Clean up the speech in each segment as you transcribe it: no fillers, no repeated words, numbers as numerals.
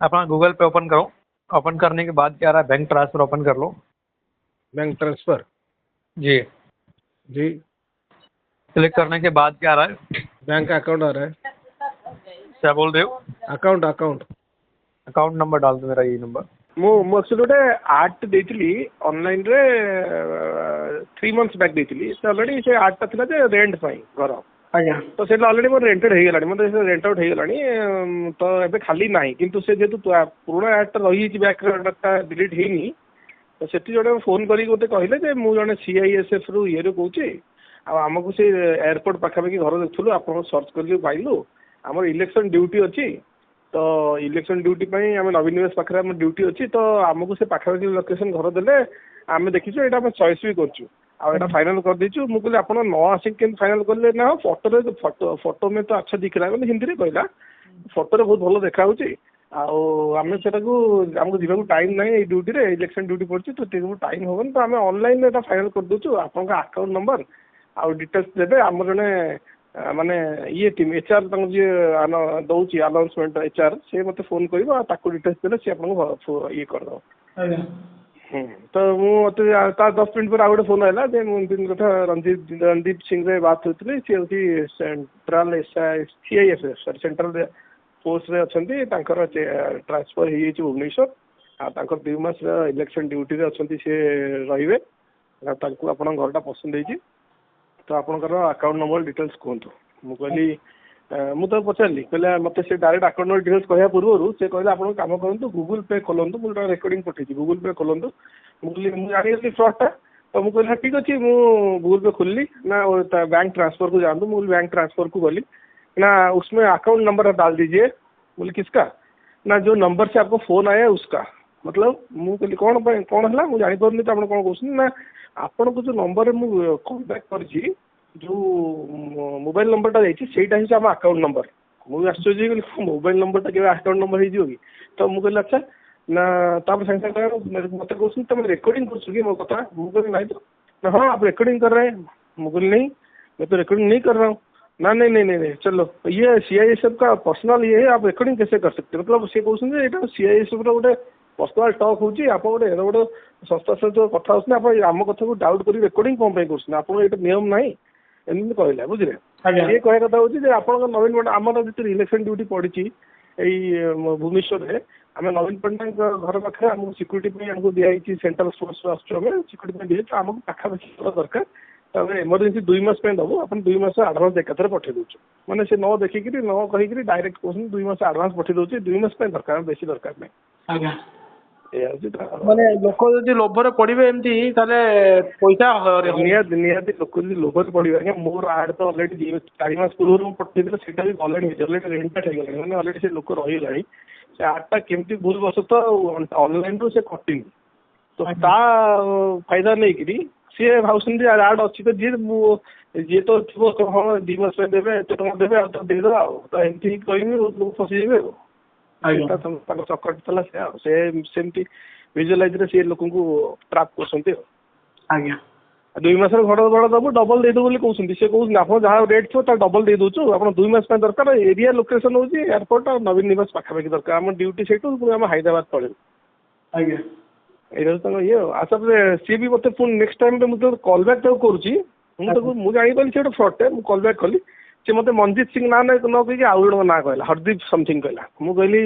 अपना गूगल पे ओपन करो। ओपन करने के बाद क्या आ रहा है, बैंक ट्रांसफर ओपन कर लो। बैंक ट्रांसफर जी। जी। क्लिक करने के बाद क्या आ रहा है, बैंक अकाउंट आ रहा है। क्या बोल रहे हो? अकाउंट अकाउंट अकाउंट नंबर डाल दो, मेरा ये नंबर। ମୁଁ ଆକ୍ଚୁଆଲି ଗୋଟେ ଆର୍ଟ ଦେଇଥିଲି ଅନଲାଇନରେ 3 months ବ୍ୟାକ୍ ଦେଇଥିଲି। ସେ ଅଲରେଡ଼ି ସେ ଆର୍ଟଟା ଥିଲା ଯେ ରେଣ୍ଟ ପାଇଁ ଘର। ଆଜ୍ଞା। ତ ସେଇଟା ଅଲରେଡ଼ି ମୋର ରେଣ୍ଟେଡ୍ ହେଇଗଲାଣି, ମୋତେ ସେ ରେଣ୍ଟ ଆଉଟ୍ ହେଇଗଲାଣି। ତ ଏବେ ଖାଲି ନାହିଁ, କିନ୍ତୁ ସେ ଯେହେତୁ ପୁରୁଣା ଆର୍ଟଟା ରହିଯାଇଛି ବ୍ୟାକ୍ଟା ଡିଲିଟ୍ ହେଇନି, ତ ସେଠି ଜଣେ ଫୋନ୍ କରିକି ଗୋଟେ କହିଲେ ଯେ ମୁଁ ଜଣେ CISFରୁ ଇଏରୁ କହୁଛି, ଆଉ ଆମକୁ ସେ ଏୟାରପୋର୍ଟ ପାଖାପାଖି ଘର ଦେଖୁଥିଲୁ, ଆପଣଙ୍କୁ ସର୍ଚ୍ଚ କରିକି ପାଇଲୁ, ଆମର ଇଲେକ୍ସନ୍ ଡ୍ୟୁଟି ଅଛି। ତ ଇଲେକ୍ସନ୍ ଡ୍ୟୁଟି ପାଇଁ ଆମେ ନବୀନ ନିବାସ ପାଖରେ ଆମର ଡ୍ୟୁଟି ଅଛି, ତ ଆମକୁ ସେ ପାଖାପାଖି ଲୋକେସନ୍ ଘର ଦେଲେ ଆମେ ଦେଖିଛୁ, ଏଇଟା ଆମେ ଚଏସ୍ ବି କରୁଛୁ, ଆଉ ଏଇଟା ଫାଇନାଲ୍ କରିଦେଇଛୁ। ମୁଁ କହିଲି ଆପଣ ନ ଆସିକି କେମିତି ଫାଇନାଲ୍ କଲେ? ନା ଫଟୋ ମେ ତ ଆଚ୍ଛା ଦିଖ ରहा, ହିନ୍ଦୀରେ କହିଲା, ଫଟୋରେ ବହୁତ ଭଲ ଦେଖାହେଉଛି, ଆଉ ଆମେ ସେଟାକୁ ଆମକୁ ଯିବାକୁ ଟାଇମ୍ ନାହିଁ, ଏଇ ଡ୍ୟୁଟିରେ ଇଲେକ୍ସନ୍ ଡ୍ୟୁଟି ପଡ଼ିଛି, ତ ଟିକେ ଟାଇମ୍ ହେବନି, ତ ଆମେ ଅନଲାଇନ୍ରେ ଏଇଟା ଫାଇନାଲ୍ କରିଦେଉଛୁ। ଆପଣଙ୍କ ଆକାଉଣ୍ଟ ନମ୍ବର ଆଉ ଡିଟେଲ୍ସ ଦେବେ, ଆମର ଜଣେ ମାନେ ଇଏ ଟିମ୍ HR ତାଙ୍କୁ ଯିଏ ଦେଉଛି ଆନାଉନ୍ସମେଣ୍ଟ HR, ସେ ମୋତେ ଫୋନ୍ କରିବ, ଆଉ ତାକୁ ଡିଟେଲ୍ସ ଦେଲେ ସେ ଆପଣଙ୍କୁ ଇଏ କରିଦେବ। ତ ମୁଁ ମୋତେ ତା 10 ମିନିଟ୍ ପରେ ଆଉ ଗୋଟେ ଫୋନ୍ ଆସିଲା ଯେ ମୁଁ ଏମିତି କଥା ରଣଦୀପ ସିଂରେ ବାତ ହେଉଥିଲି। ସିଏ ହେଉଛି ସେଣ୍ଟ୍ରାଲ ସେଣ୍ଟ୍ରାଲ ଫୋର୍ସରେ ଅଛନ୍ତି, ତାଙ୍କର ଟ୍ରାନ୍ସଫର୍ ହେଇଯାଇଛି ଭୁବନେଶ୍ୱର, ଆଉ ତାଙ୍କର 2 ମାସର ଇଲେକ୍ସନ୍ ଡ୍ୟୁଟିରେ ଅଛନ୍ତି, ସେ ରହିବେ, ଆଉ ତାଙ୍କୁ ଆପଣଙ୍କ ଘରଟା ପସନ୍ଦ ହେଇଛି, ତ ଆପଣଙ୍କର ଆକାଉଣ୍ଟ ନମ୍ବର ଡିଟେଲ୍ସ କୁହନ୍ତୁ। ମୁଁ କହିଲି ମୁଁ ତ ପଚାରିଲି, କହିଲା ମୋତେ ସେ ଡାଇରେକ୍ଟ ଆକାଉଣ୍ଟ ନମ୍ବର ଡିଟେଲ୍ସ କହିବା ପୂର୍ବରୁ ସେ କହିଲେ ଆପଣ କାମ କରନ୍ତୁ, ଗୁଗୁଲ୍ ପେ ଖୋଲନ୍ତୁ। ମୁଁ ଗୋଟେ ରେକର୍ଡ଼ିଂ ପଠେଇଛି, ଗୁଗୁଲ୍ ପେ ଖୋଲନ୍ତୁ। ମୁଁ କହିଲି ମୁଁ ଜାଣିଗଲି ଫ୍ରଡ଼୍ଟା, ତ ମୁଁ କହିଲି ଠିକ୍ ଅଛି, ମୁଁ ଗୁଗୁଲ୍ पे खोली ना, बैंक ट्रांसफर को जान दो। मैं बैंक ट्रांसफर को गली ना, उसमें अकाउंट नंबर डाल दीजिए। बोले किसका? ना जो नंबर से आपको फोन आया है उसका। मतलब ମୁଁ କହିଲି କ'ଣ ହେଲା, ମୁଁ ଜାଣିପାରୁନି ତ ଆପଣ କ'ଣ କହୁଛନ୍ତି। ନା ଆପଣଙ୍କୁ ଯେଉଁ ନମ୍ବରରେ ମୁଁ କଲ୍ ବ୍ୟାକ୍ କରିଛି, ଯେଉଁ ମୋବାଇଲ ନମ୍ବରଟା ଯାଇଛି, ସେଇଟା ହେଉଛି ଆମ ଆକାଉଣ୍ଟ ନମ୍ବର। ମୁଁ ଆଶ୍ଚର୍ଯ୍ୟ ହେଇଗଲି, ମୋବାଇଲ ନମ୍ବରଟା କେବେ ଆକାଉଣ୍ଟ ନମ୍ବର ହେଇଯିବ କି? ତ ମୁଁ କହିଲି ଆଚ୍ଛା। ना तापर साइंस मत तुम रिकॉर्डिंग कर मो कथा। मुझे नहीं तो ना, हाँ आप रिकॉर्डिंग कर रहे हैं। मुझे नहीं, मैं तो रिकॉर्डिंग नहीं कर रहा हूँ। ना नहीं नहीं नहीं नहीं चलो, ये CISF का पर्सनल ये है, आप रिकॉर्डिंग कैसे कर सकते हैं? मतलब सी कहते CISF गोटे पर्सनल टॉक होची, आप गोटे गोटे संस्था सहित कथा होती, आप आम कथा को डाउट कर रिकॉर्डिंग कौन कर आप नियम ना एमती कहला बुझे। ये कह कथा हूँ आप नवीन पट्टनायक आम जो इलेक्शन ड्यूटी पड़ी भुवनेश्वर में, आम नवीन पट्टनायक घर पाखे आमको सिक्यूरीटी आमको दिखाई सेंट्रल फोर्स आसमें सिक्यूरीटी दिए, तो आमको पाखापाखि दरकार, इमरजेंसी 2 मास दबू, आप 2 मास आडभांस एकाथरे पठे दूँ। मैंने से न देखिक न कहीकि डायरेक्ट कहते 2 मास आडभांस पठे दूसरी, 2 मास दरकार, बेसी दरकार नहीं। ମାନେ ଲୋକ ଯଦି ଲୋଭରେ ପଡିବେ ଏମିତି ତାହେଲେ ପଇସା ନିହାତି ନିହାତି ଲୋକ ଯଦି ଲୋଭରେ ପଡିବେ, ଆଜ୍ଞା ମୋର ଆଡ୍ ତ ଅଲରେଡି 4 ମାସ ପୂର୍ବରୁ ମୁଁ ପଠେଇଥିଲି, ସେଇଟା ବି ଅଲରେଡି ରେଣ୍ଟ ହେଇଗଲାଣି, ମାନେ ଅଲରେଡି ସେ ଲୋକ ରହିଗଲାଣି। ସେ ଆଡ୍ଟା କେମିତି ଭୁଲ ବଶତଃ ଅନଲାଇନରୁ ସେ କଟିନି, ତ ତା ଫାଇଦା ନେଇକିରି ସିଏ ଭାବୁଛନ୍ତି ଆଡ୍ ଅଛି ତ ଯିଏ ତ ଥିବ ହଁ 2 ମାସ ପାଇଁ ଦେବେ, ଏତେ ଟଙ୍କା ଦେବେ, ଆଉ ତ ଦେଇଦେବା, ଆଉ ତ ଏମିତି କହିବି ବହୁତ ଲୋକ ଫସିଯିବେ ଆଉ। ତାଙ୍କ ଚକଟ ଥିଲା ସେ, ଆଉ ସେ ସେମିତି ଭିଜୁଆଲାଇଜରେ ସେ ଲୋକଙ୍କୁ ଟ୍ରାପ୍ କରୁଛନ୍ତି ଆଉ। ଆଜ୍ଞା 2 ମାସର ଘର ଭଡ଼ା ଦେବୁ, ଡବଲ ଦେଇଦେବୁ ବୋଲି କହୁଛନ୍ତି। ସେ କହୁଛନ୍ତି ଆପଣ ଯାହା ରେଟ୍ ଥିବ ତାର ଡବଲ ଦେଇଦେଉଛୁ, ଆପଣ 2 ମାସ ପାଇଁ ଦରକାର। ଏରିଆ ଲୋକେସନ ହେଉଛି ଏୟାରପୋର୍ଟ ଆଉ ନବୀନ ନିବାସ ପାଖାପାଖି ଦରକାର, ଆମ ଡ୍ୟୁଟି ସେଇଠୁ, ପୁଣି ଆମେ ହାଇଦ୍ରାବାଦ ପଳେଇବୁ। ଆଜ୍ଞା ଏଇଟା ହେଉଛି ତାଙ୍କ ଇଏ ଆଉ। ତାପରେ ସିଏ ବି ମୋତେ ପୁଣି ନେକ୍ସଟ ଟାଇମରେ ମୁଁ ଯେତେବେଳେ କଲ୍ ବ୍ୟାକ୍ ତାକୁ କରୁଛି, ମୁଁ ଜାଣିପାରିଲି ସେ ଗୋଟେ ଫ୍ରଡ୍ଟେ। ମୁଁ କଲ୍ ବ୍ୟାକ୍ କଲି, ସେ ମୋତେ ମନଜିତ ସିଂ ନାଁ ନ କହିକି ଆଉ ଜଣଙ୍କ ନାଁ କହିଲା, ହରଦୀପ ସମଥିଙ୍ଗ କହିଲା। ମୁଁ କହିଲି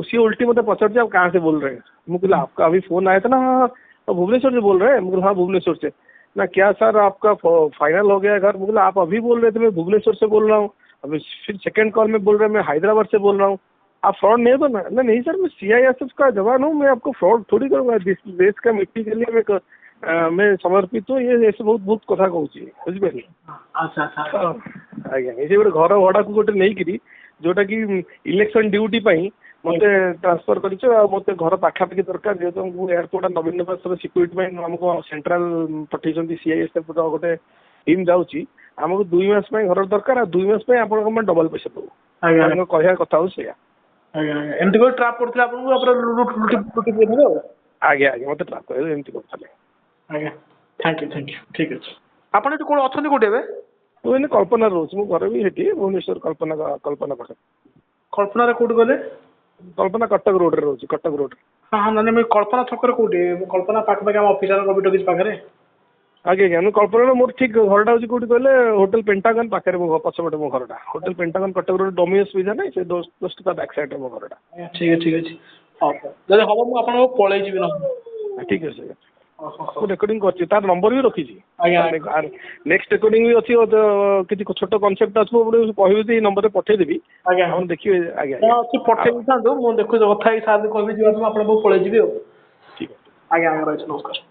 सी उल्टी मतलब पचार आप कहाँ से बोल रहे हैं? मुझे आपका अभी फोन आया था ना, हाँ तो भुवनेश्वर से बोल रहे हैं? मुझे हाँ भुवनेश्वर से। ना क्या सर आपका फाइनल हो गया घर? मुझे आप अभी बोल रहे थे मैं भुवनेश्वर से बोल रहा हूँ, अभी फिर सेकंड कॉल में बोल रहे हैं मैं हैदराबाद से बोल रहा हूँ, आप फ्रॉड नहीं हो? ना नहीं सर, मैं CISF का जवान हूँ, मैं आपको फ्रॉड थोड़ी करूँगा, देश का मिट्टी के लिए मैं समर्पित हूँ। ये ऐसे बहुत बहुत कथा कहूँ बुझिपारे। आज्ञा ये गोटे घर भड़ा को गोटे नहीं जोटा कि इलेक्शन ड्यूटी मत ट्रांसफर कर मत घर पाखापाखि दरकार, जेहतु आमको एयरपोर्ट नवीन निवास सिक्यूरीटी आमको सेंट्रल पठे CISF गोटे टीम जाऊँगी, आमको 2 मास घर दरकार, 2 मास आप डबल पैसा दबू। कह कथा हूँ से आज्ञा आज्ञा मत ट्राप कर एमती करते। ଆଜ୍ଞା ଥ୍ୟାଙ୍କ ୟୁ ଠିକ୍ ଅଛି। ଆପଣ ଏଠି କୋଉଠି ଅଛନ୍ତି କୋଉଠି ଏବେ? ମୁଁ ଏଇନେ କଳ୍ପନା ରହୁଛି, ମୋ ଘର ବି ସେଠି ଭୁବନେଶ୍ୱର କଳ୍ପନା ପାଖରେ। କଳ୍ପନାରେ କୋଉଠି ଗଲେ? कल्पना कटक रोड रे रोज कटक रोड हाँ हाँ नानी मुझे कल्पना छक कौटी कल्पना पाखपाखि आम ऑफिस कवि टॉकीज पाखे आगे आज्ञा मुझे कल्पना मोर ठीक घरटा हूँ कौटी कहले होटेल पेंटागन पाखे मो पछपटे मो घरटा hotel Pentagon Cuttack Road Domino's pizza नहीं से जस्ट ता बैक साइड मो घरटा ठीक है हाँ जब हम मुझे आपको पलि जी ना ठीक है ମୁଁ ରେକର୍ଡିଂ କରିଛି ତାର ନମ୍ବର ବି ରଖିଛି ଆଜ୍ଞା ନେକ୍ସଟ ରେକର୍ଡିଂ ବି ଅଛି କିଛି ଛୋଟ କନସେପ୍ଟ ଆସିବ ଗୋଟେ କହିବି ଯେ ଏଇ ନମ୍ବରରେ ପଠେଇଦେବି ଆଜ୍ଞା ଆପଣ ଦେଖିବେ ଆଜ୍ଞା ଅଛି ପଠେଇ ଦେଇଥାନ୍ତୁ ମୁଁ ଦେଖୁଛି କଥା ହେଇ ସାର୍ କହିବି ଯିବା ଆପଣଙ୍କୁ ପଳେଇ ଯିବି ଆଉ ଠିକ ଅଛି ଆଜ୍ଞା ଆଜ୍ଞା ରହିଛି ନମସ୍କାର